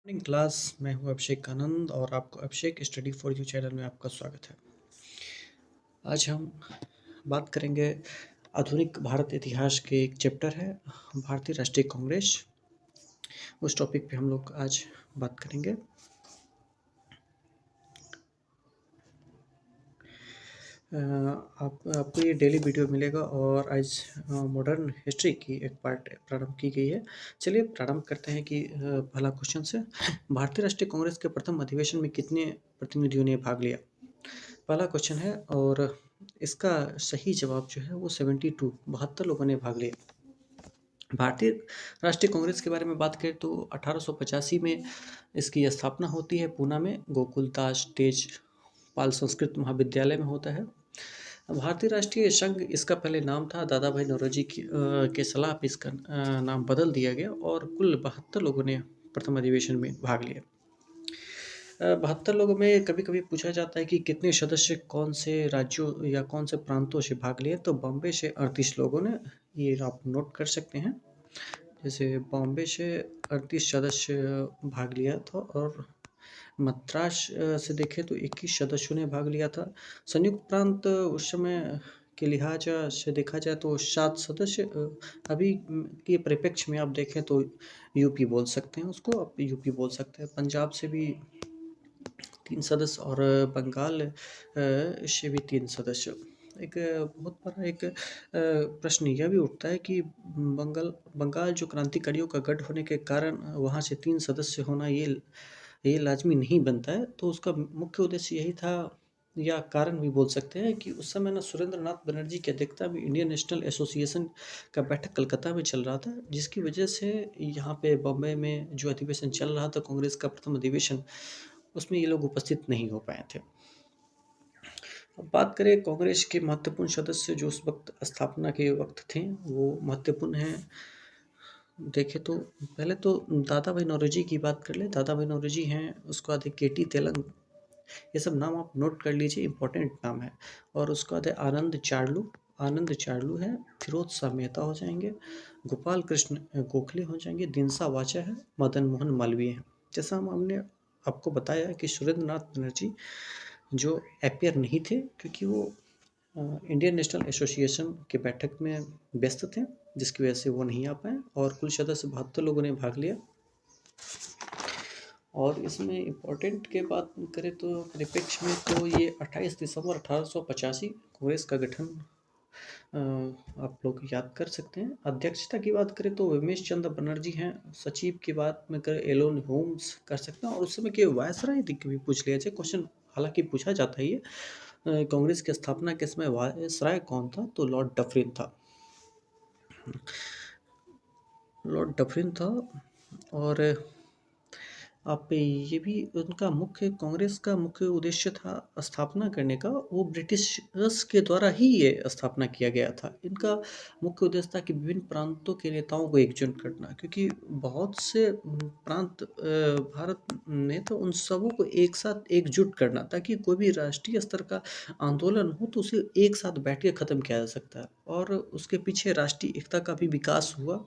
Morning class. मैं हूं अभिषेक आनंद और आपको अभिषेक स्टडी फॉर यू चैनल में आपका स्वागत है। आज हम बात करेंगे आधुनिक भारत इतिहास के एक चैप्टर है भारतीय राष्ट्रीय कांग्रेस। उस टॉपिक पे हम लोग आज बात करेंगे। आपको ये डेली वीडियो मिलेगा और आज मॉडर्न हिस्ट्री की एक पार्ट प्रारंभ की गई है। चलिए प्रारंभ करते हैं कि पहला क्वेश्चन से, भारतीय राष्ट्रीय कांग्रेस के प्रथम अधिवेशन में कितने प्रतिनिधियों ने भाग लिया? पहला क्वेश्चन है और इसका सही जवाब जो है वो 72 72 लोगों ने भाग लिया। भारतीय राष्ट्रीय कांग्रेस के बारे में बात करें तो 1885 में इसकी स्थापना होती है। पूना में गोकुलदास तेजपाल संस्कृत महाविद्यालय में होता है। भारतीय राष्ट्रीय संघ इसका पहले नाम था। दादा भाई नौरोजी के सलाह पे इसका नाम बदल दिया गया और कुल 72 लोगों ने प्रथम अधिवेशन में भाग लिया। 72 लोगों में कभी कभी पूछा जाता है कि कितने सदस्य कौन से राज्यों या कौन से प्रांतों से भाग लिए, तो बॉम्बे से 38 लोगों ने, ये आप नोट कर सकते हैं। जैसे बॉम्बे से 38 सदस्य भाग लिया था और मद्रास से देखें तो 21 सदस्यों ने भाग लिया था। संयुक्त प्रांत उस समय के लिहाज से देखा जाए तो 7 सदस्य, अभी के परिप्रेक्ष्य में आप देखें तो यूपी बोल सकते हैं, उसको आप यूपी बोल सकते हैं। पंजाब से भी 3 सदस्य और बंगाल से भी 3 सदस्य। एक बहुत बड़ा एक प्रश्न यह भी उठता है कि बंगाल जो क्रांतिकारियों का गढ़ होने के कारण वहाँ से 3 सदस्य होना ये लाज़मी नहीं बनता है। तो उसका मुख्य उद्देश्य यही था, या कारण भी बोल सकते हैं कि उस समय ना सुरेंद्र नाथ बनर्जी की अध्यक्षता में इंडियन नेशनल एसोसिएशन का बैठक कलकत्ता में चल रहा था, जिसकी वजह से यहाँ पे बॉम्बे में जो अधिवेशन चल रहा था कांग्रेस का प्रथम अधिवेशन, उसमें ये लोग उपस्थित नहीं हो पाए थे। अब बात करें कांग्रेस के महत्वपूर्ण सदस्य जो उस वक्त स्थापना के वक्त थे, वो महत्वपूर्ण हैं। देखें तो पहले तो दादा भाई नौरोजी की बात कर ले। दादा भाई नौरोजी हैं, उसके बाद है केटी तेलंग, ये सब नाम आप नोट कर लीजिए, इंपॉर्टेंट नाम है। और उसके बाद है आनंद चार्लू है, फिरोज शाह मेहता हो जाएंगे, गोपाल कृष्ण गोखले हो जाएंगे, दिनसा वाचा है, मदन मोहन मालवीय हैं। जैसा हमने आपको बताया कि सुरेंद्र नाथ बनर्जी जो अपियर नहीं थे क्योंकि वो इंडियन नेशनल एसोसिएशन के बैठक में व्यस्त थे, जिसकी वजह से वो नहीं आ पाए। और कुल सदस्य 72 लोगों ने भाग लिया। और इसमें इम्पोर्टेंट के बात करें तो परिप्रेक्ष्य में तो ये 28 दिसंबर 1885 कांग्रेस का गठन आप लोग याद कर सकते हैं। अध्यक्षता की बात करें तो उमेश चंद्र बनर्जी हैं। सचिव की बात में करें एलोन होम्स कर सकते हैं। और उस समय के वायसराय भी पूछ लिया जाए क्वेश्चन, हालांकि पूछा जाता है ये। कांग्रेस की स्थापना के समय वायसराय कौन था, तो लॉर्ड डफरिन था। और आप ये भी उनका मुख्य कांग्रेस का मुख्य उद्देश्य था स्थापना करने का, वो ब्रिटिशर्स के द्वारा ही ये स्थापना किया गया था। इनका मुख्य उद्देश्य था कि विभिन्न प्रांतों के नेताओं को एकजुट करना, क्योंकि बहुत से प्रांत भारत में, तो उन सबों को एक साथ एकजुट करना ताकि कोई भी राष्ट्रीय स्तर का आंदोलन हो तो उसे एक साथ बैठ के ख़त्म किया जा सकता है। और उसके पीछे राष्ट्रीय एकता का भी विकास हुआ।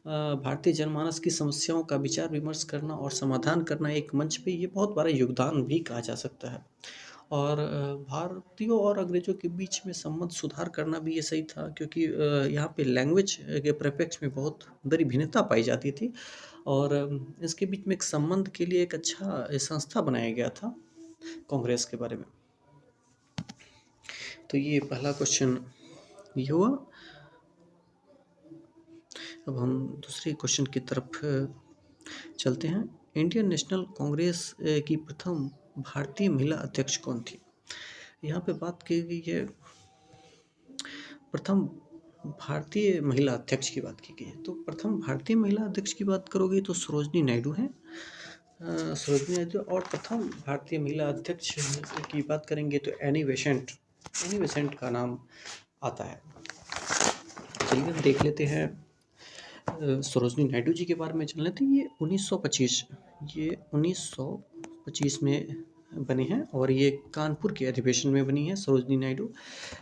भारतीय जनमानस की समस्याओं का विचार विमर्श करना और समाधान करना एक मंच पे, ये बहुत बड़ा योगदान भी कहा जा सकता है। और भारतीयों और अंग्रेजों के बीच में संबंध सुधार करना भी ये सही था, क्योंकि यहाँ पे लैंग्वेज के परिप्रेक्ष्य में बहुत बड़ी भिन्नता पाई जाती थी। और इसके बीच में एक संबंध के लिए एक अच्छा संस्था बनाया गया था कांग्रेस के बारे में। तो ये पहला क्वेश्चन ये हुआ। अब हम दूसरे क्वेश्चन की तरफ चलते हैं। इंडियन नेशनल कांग्रेस की प्रथम भारतीय महिला अध्यक्ष कौन थी? यहाँ पे बात की गई है प्रथम भारतीय महिला अध्यक्ष की बात की गई है। तो प्रथम भारतीय महिला अध्यक्ष की बात करोगे तो सरोजनी नायडू हैं। सरोजनी नायडू। और प्रथम भारतीय महिला अध्यक्ष की बात करेंगे तो एनी बेसेंट का नाम आता है। चलिए देख लेते हैं सरोजनी नायडू जी के बारे में जान लेते हैं। ये 1925 में बने हैं और ये कानपुर के अधिवेशन में बनी है सरोजनी नायडू।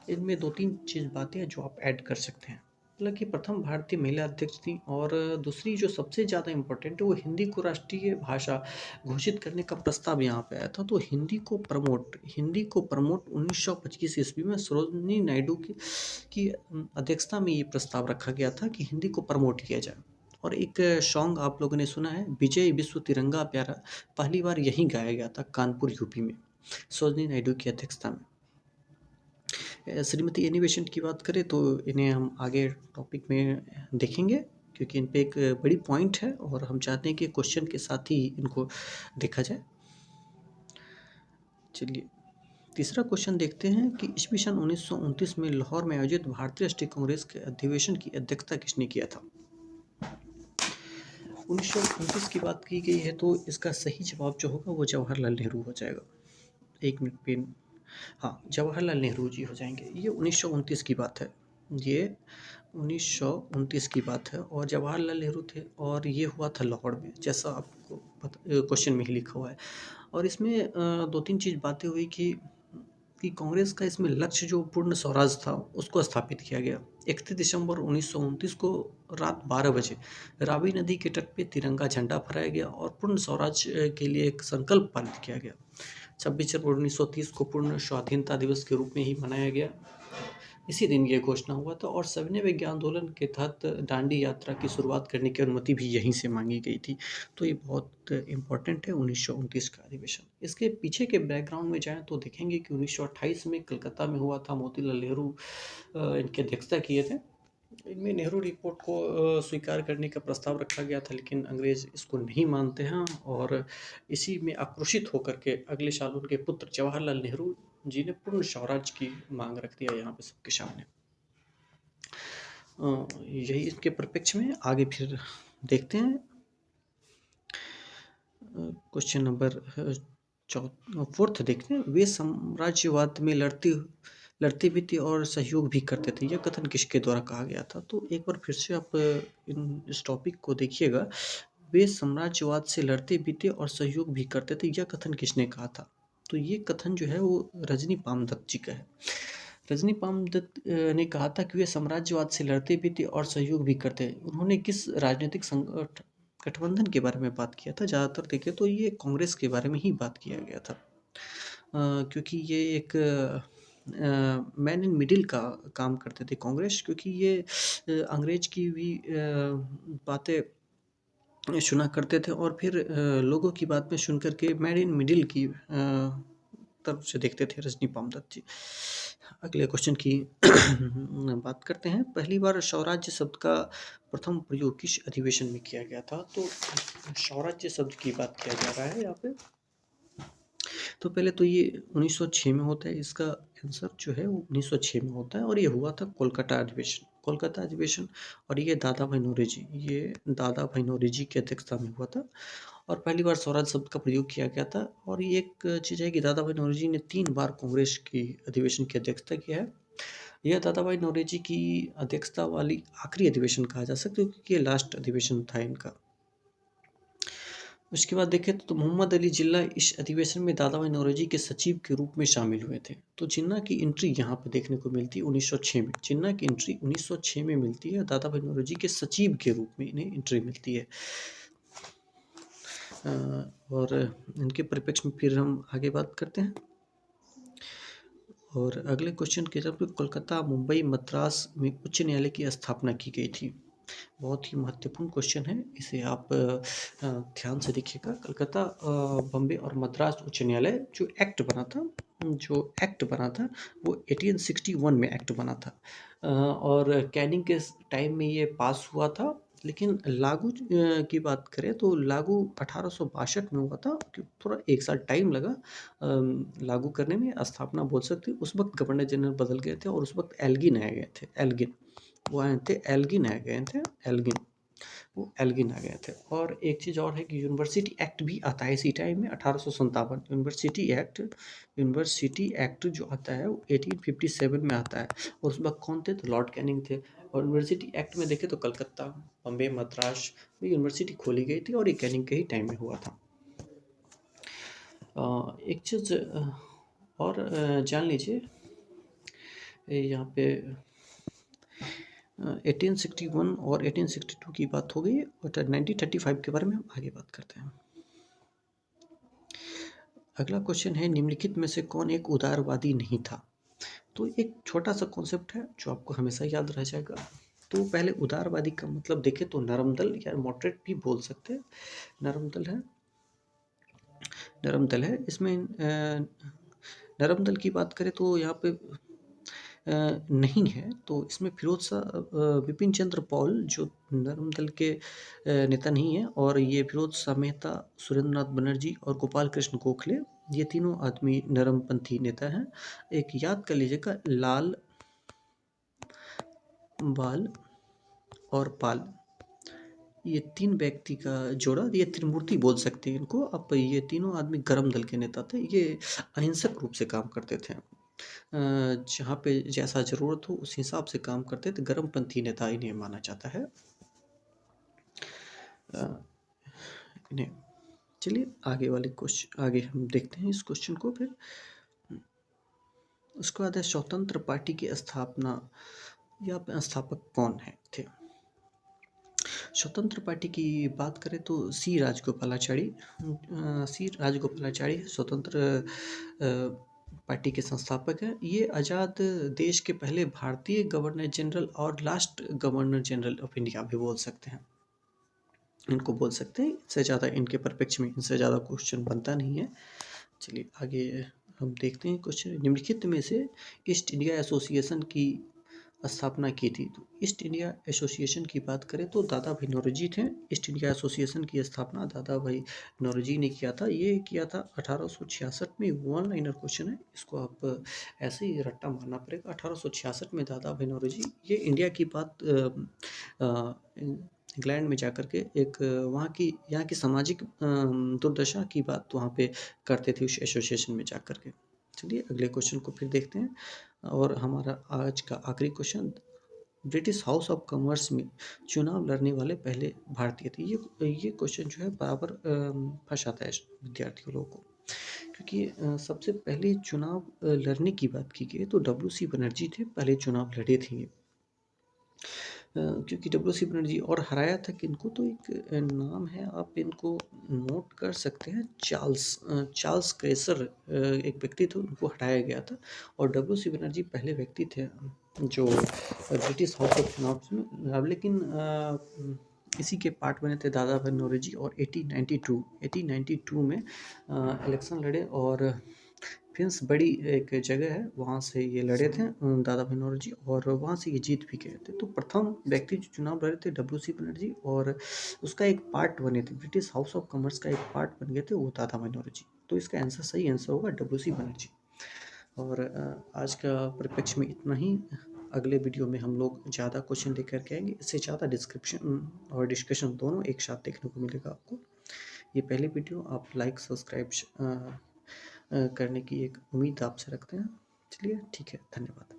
इनमें 2-3 बातें हैं जो आप ऐड कर सकते हैं। हालाँकि प्रथम भारतीय महिला अध्यक्ष थीं और दूसरी जो सबसे ज़्यादा इम्पोर्टेंट है वो हिंदी को राष्ट्रीय भाषा घोषित करने का प्रस्ताव यहाँ पे आया था। तो हिंदी को प्रमोट 1925 ईस्वी में सरोजिनी नायडू की अध्यक्षता में ये प्रस्ताव रखा गया था कि हिंदी को प्रमोट किया जाए। और एक सॉन्ग आप लोगों ने सुना है, विजय विश्व तिरंगा प्यारा, पहली बार यहीं गाया गया था कानपुर यूपी में, सरोजिनी नायडू की अध्यक्षता में। श्रीमती एनी बेसेंट की बात करें तो इन्हें हम आगे टॉपिक में देखेंगे, क्योंकि इन पे एक बड़ी पॉइंट है और हम चाहते हैं कि क्वेश्चन के साथ ही इनको देखा जाए। चलिए तीसरा क्वेश्चन देखते हैं कि ईस्वी सन 1929 में लाहौर में आयोजित भारतीय राष्ट्रीय कांग्रेस के अधिवेशन की अध्यक्षता किसने किया था? 1929 की बात की गई है तो इसका सही जवाब जो होगा वो जवाहरलाल नेहरू हो जाएगा। एक मिनट पेन, हाँ जवाहरलाल नेहरू जी हो जाएंगे। ये 1929 की बात है, ये 1929 की बात है और जवाहरलाल नेहरू थे और ये हुआ था लाहौर में, जैसा आपको क्वेश्चन में ही लिखा हुआ है। और इसमें दो तीन चीज़ बातें हुई कि कांग्रेस का इसमें लक्ष्य जो पूर्ण स्वराज था उसको स्थापित किया गया। 31 दिसंबर 1929 को रात 12 बजे रावी नदी के तट पे तिरंगा झंडा फहराया गया और पूर्ण स्वराज के लिए एक संकल्प पारित किया गया। 26 जनवरी 1930 को पूर्ण स्वाधीनता दिवस के रूप में ही मनाया गया। इसी दिन ये घोषणा हुआ था और सविनय विज्ञान आंदोलन के तहत दांडी यात्रा की शुरुआत करने की अनुमति भी यहीं से मांगी गई थी। तो ये बहुत इम्पोर्टेंट है 1929 का अधिवेशन। इसके पीछे के बैकग्राउंड में जाएं तो देखेंगे कि 1928 में कलकत्ता में हुआ था, मोतीलाल नेहरू इनकी अध्यक्षता किए थे। इनमें नेहरू रिपोर्ट को स्वीकार करने का प्रस्ताव रखा गया था, लेकिन अंग्रेज इसको नहीं मानते हैं और इसी में आक्रोशित होकर के अगले साल उनके पुत्र जवाहरलाल नेहरू जी ने पूर्ण स्वराज की मांग रख दिया यहाँ पे सबके सामने। यही इसके परिप्रेक्ष्य में आगे फिर देखते हैं। क्वेश्चन नंबर फोर्थ देखते हैं, वे साम्राज्यवाद में लड़ते भी थे और सहयोग भी करते थे, यह कथन किसके द्वारा कहा गया था? तो एक बार फिर से आप इस टॉपिक को देखिएगा, वे साम्राज्यवाद से लड़ते भी थे और सहयोग भी करते थे, यह कथन किसने कहा था? तो ये कथन जो है वो रजनी पामदत्त जी का है। रजनी पामदत्त ने कहा था कि वे साम्राज्यवाद से लड़ते भी थे और सहयोग भी करते। उन्होंने किस राजनीतिक गठबंधन के बारे में बात किया था? ज़्यादातर देखें तो ये कांग्रेस के बारे में ही बात किया गया था, क्योंकि ये एक मैन इन मिडिल का काम करते थे कांग्रेस, क्योंकि ये अंग्रेज की भी बातें सुना करते थे और फिर लोगों की बात में सुन करके मैन इन मिडिल की तरफ से देखते थे रजनी पामदत्त जी। अगले क्वेश्चन की बात करते हैं, पहली बार स्वराज्य शब्द का प्रथम प्रयोग किस अधिवेशन में किया गया था? तो स्वराज्य शब्द की बात किया जा रहा है यहाँ पे। तो पहले तो ये 1906 में होता है, इसका आंसर जो है वो 1906 में होता है और ये हुआ था कोलकाता अधिवेशन। और ये दादा भाई नौरोजी की अध्यक्षता में हुआ था और पहली बार स्वराज शब्द का प्रयोग किया गया था। और ये एक चीज़ है कि दादा भाई नौरोजी ने 3 बार कांग्रेस की अधिवेशन की अध्यक्षता किया है। यह दादा भाई नौरोजी की अध्यक्षता वाली आखिरी अधिवेशन कहा जा सकता है, क्योंकि ये लास्ट अधिवेशन था इनका। उसके बाद देखें तो मोहम्मद अली जिन्ना इस अधिवेशन में दादा भाई नौरोजी के सचिव के रूप में शामिल हुए थे। तो जिन्ना की एंट्री यहाँ पे देखने को मिलती है 1906 में। जिन्ना की एंट्री 1906 में मिलती है, दादा भाई नौरोजी के सचिव के रूप में इन्हें एंट्री मिलती है। और इनके परिप्रेक्ष्य में फिर हम आगे बात करते हैं। और अगले क्वेश्चन की तरफ, कोलकाता, मुंबई, मद्रास में उच्च न्यायालय की स्थापना की गई थी। बहुत ही महत्वपूर्ण क्वेश्चन है, इसे आप ध्यान से देखिएगा। कलकत्ता, बॉम्बे और मद्रास उच्च न्यायालय जो एक्ट बना था वो 1861 में एक्ट बना था और कैनिंग के टाइम में ये पास हुआ था। लेकिन लागू की बात करें तो लागू 1862 में हुआ था, थोड़ा एक साल टाइम लगा लागू करने में। स्थापना बोल सकते, उस वक्त गवर्नर जनरल बदल गए थे और उस वक्त एल्गिन आए गए थे। वो आए थे, वो एल्गिन आ गए थे। और एक चीज़ और है कि यूनिवर्सिटी एक्ट भी आता है इसी टाइम में, 1857। यूनिवर्सिटी एक्ट जो आता है वो 1857 में आता है और उस वक्त कौन थे? तो लॉर्ड कैनिंग थे। और यूनिवर्सिटी एक्ट में देखें तो कलकत्ता, बॉम्बे, मद्रास में यूनिवर्सिटी खोली गई थी और ये कैनिंग के ही टाइम में हुआ था। एक चीज़ और जान लीजिए यहाँ पे 1861 और 1862 की बात हो गई और 1935 के बारे में हम आगे बात करते हैं। अगला क्वेश्चन है, निम्नलिखित में से कौन एक उदारवादी नहीं था? तो एक छोटा सा कॉन्सेप्ट है जो आपको हमेशा याद रह जाएगा। तो पहले उदारवादी का मतलब देखें तो नरम दल या मॉडरेट भी बोल सकते हैं। नरम दल है, नरम दल है इसमें नरम दल की बात करें तो यहाँ पे नहीं है, तो इसमें फिरोज शाह विपिन चंद्र पॉल जो नरम दल के नेता नहीं है, और ये फिरोज शाह मेहता, सुरेंद्रनाथ बनर्जी और गोपाल कृष्ण गोखले, ये तीनों आदमी नरमपंथी नेता हैं। एक याद कर लीजिएगा, लाल, बाल और पाल, ये तीन व्यक्ति का जोड़ा, ये त्रिमूर्ति बोल सकते हैं इनको आप। ये तीनों आदमी गरम दल के नेता थे। ये अहिंसक रूप से काम करते थे, जहाँ पे जैसा ज़रूरत हो उस हिसाब से काम करते थे। गरमपंथी नेता इन्हें माना जाता है। इन्हें चलिए आगे वाले क्वेश्चन, आगे हम देखते हैं इस क्वेश्चन को। फिर उसके बाद है, स्वतंत्र पार्टी की स्थापना या संस्थापक कौन है थे? स्वतंत्र पार्टी की बात करें तो सी राजगोपालाचारी, स्वतंत्र पार्टी के संस्थापक हैं। ये आज़ाद देश के पहले भारतीय गवर्नर जनरल और last governor general of India भी बोल सकते हैं, इनको बोल सकते हैं। इससे ज़्यादा इनके परिप्रेक्ष्य में इनसे ज़्यादा क्वेश्चन बनता नहीं है। चलिए आगे हम देखते हैं क्वेश्चन। निम्नलिखित में से ईस्ट इंडिया एसोसिएशन की स्थापना की थी? तो ईस्ट इंडिया एसोसिएशन की बात करें तो दादा भाई नौरोजी थे। ईस्ट इंडिया एसोसिएशन की स्थापना दादा भाई नौरोजी ने किया था। ये किया था 1866 में। वन लाइनर क्वेश्चन है, इसको आप ऐसे ही रट्टा मारना पड़ेगा। 1866 में दादा भाई नौरोजी ये इंडिया की बात इंग्लैंड में जाकर के एक यहाँ की सामाजिक दुर्दशा की बात वहाँ पे करते थे उस एसोसिएशन में जा कर के। चलिए अगले क्वेश्चन को फिर देखते हैं। और हमारा आज का आखिरी question, British house of commerce में चुनाव लड़ने वाले पहले भारतीय थे? ये क्वेश्चन जो है बराबर फंसाता है विद्यार्थियों लोगों को, क्योंकि सबसे पहले चुनाव लड़ने की बात की गई तो डब्ल्यू.सी. बनर्जी थे, पहले चुनाव लड़े थे ये। क्योंकि डब्ल्यू.सी. बनर्जी, और हराया था किनको, तो एक नाम है, आप इनको नोट कर सकते हैं, चार्ल्स क्रेसर एक व्यक्ति थे, उनको हटाया गया था। और डब्ल्यू.सी. बनर्जी पहले व्यक्ति थे जो ब्रिटिश हाउस ऑफ चुनाव में, लेकिन इसी के पार्ट बने थे दादा भाई नौरोजी। और 1892 में इलेक्शन लड़े, और फिंस बड़ी एक जगह है, वहाँ से ये लड़े थे दादा भाई नौरोजी, और वहाँ से ये जीत भी गए थे। तो प्रथम व्यक्ति जो चुनाव लड़े थे डब्ल्यू.सी. बनर्जी, और उसका एक पार्ट बने थे, ब्रिटिश हाउस ऑफ कॉमर्स का एक पार्ट बन गए थे वो दादा भाई नौरोजी। तो इसका आंसर, सही आंसर होगा डब्ल्यू.सी. बनर्जी। और आज का परिप्रेक्ष्य में इतना ही। अगले वीडियो में हम लोग ज़्यादा क्वेश्चन लेकर के आएंगे, इससे ज़्यादा डिस्क्रिप्शन और डिस्कशन दोनों एक साथ देखने को मिलेगा आपको। ये पहली वीडियो, आप लाइक सब्सक्राइब करने की एक उम्मीद आपसे रखते हैं। चलिए ठीक है, धन्यवाद।